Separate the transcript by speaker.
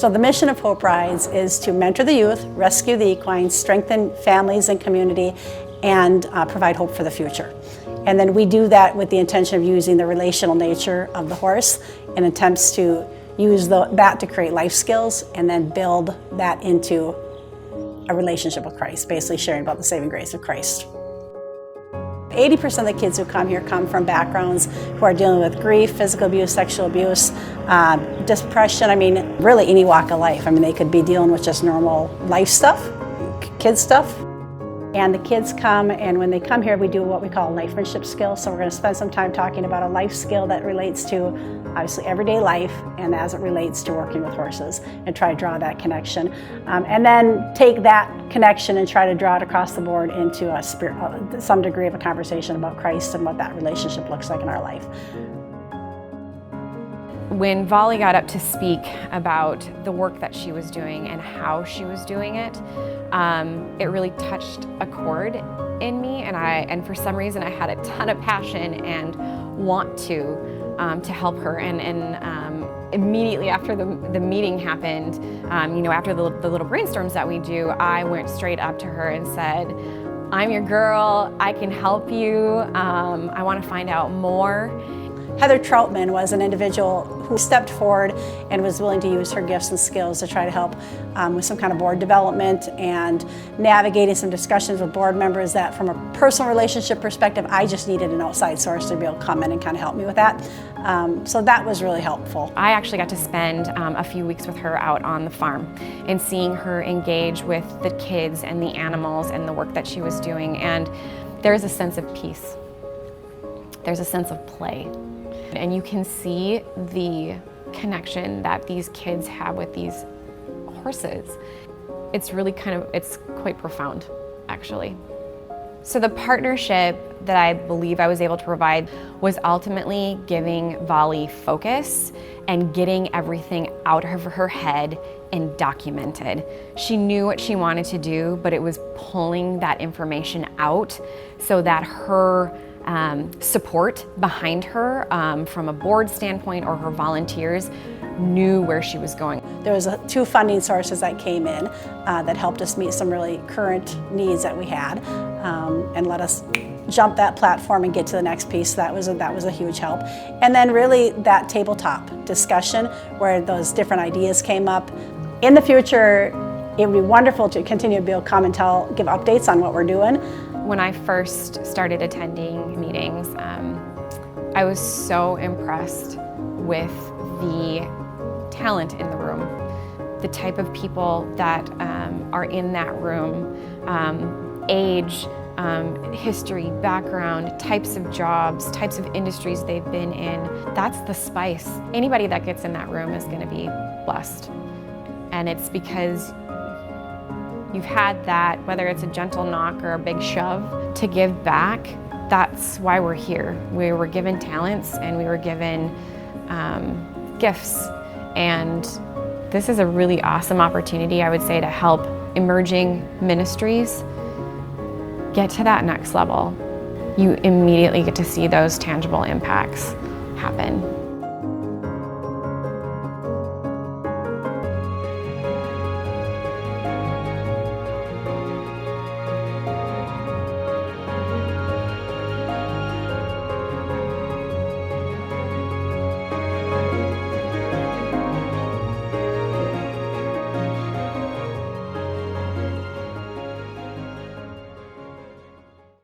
Speaker 1: So the mission of Hope Rides is to mentor the youth, rescue the equines, strengthen families and community, and provide hope for the future. And then we do that with the intention of using the relational nature of the horse in attempts to use that to create life skills and then build that into a relationship with Christ, basically sharing about the saving grace of Christ. 80% of the kids who come here come from backgrounds who are dealing with grief, physical abuse, sexual abuse, depression, really any walk of life. They could be dealing with just normal life stuff, kid stuff. And the kids come, and when they come here, we do what we call a life friendship skill. So we're going to spend some time talking about a life skill that relates to, obviously, everyday life and as it relates to working with horses, and try to draw that connection. And then take that connection and try to draw it across the board into some degree of a conversation about Christ and what that relationship looks like in our life.
Speaker 2: When Volley got up to speak about the work that she was doing and how she was doing it, it really touched a chord in me, and for some reason I had a ton of passion and want to help her. And immediately after the meeting happened, after the little brainstorms that we do, I went straight up to her and said, "I'm your girl. I can help you. I want to find out more."
Speaker 1: Heather Troutman was an individual who stepped forward and was willing to use her gifts and skills to try to help with some kind of board development and navigating some discussions with board members that, from a personal relationship perspective, I just needed an outside source to be able to come in and kind of help me with that. So that was really helpful.
Speaker 2: I actually got to spend a few weeks with her out on the farm and seeing her engage with the kids and the animals and the work that she was doing. And there's a sense of peace. There's a sense of play. And you can see the connection that these kids have with these horses. It's really it's quite profound, actually. So the partnership that I believe I was able to provide was ultimately giving Volley focus and getting everything out of her head and documented. She knew what she wanted to do, but it was pulling that information out so that her support behind her from a board standpoint or her volunteers knew where she was going.
Speaker 1: There was 2 funding sources that came in that helped us meet some really current needs that we had and let us jump that platform and get to the next piece. That was a huge help. And then really that tabletop discussion where those different ideas came up. In the future, it would be wonderful to continue to be able to come and give updates on what we're doing.
Speaker 2: When I first started attending meetings, I was so impressed with the talent in the room, the type of people that are in that room, age, history, background, types of jobs, types of industries they've been in. That's the spice. Anybody that gets in that room is going to be blessed. And it's because you've had that, whether it's a gentle knock or a big shove, to give back. That's why we're here. We were given talents and we were given gifts. And this is a really awesome opportunity, I would say, to help emerging ministries get to that next level. You immediately get to see those tangible impacts happen.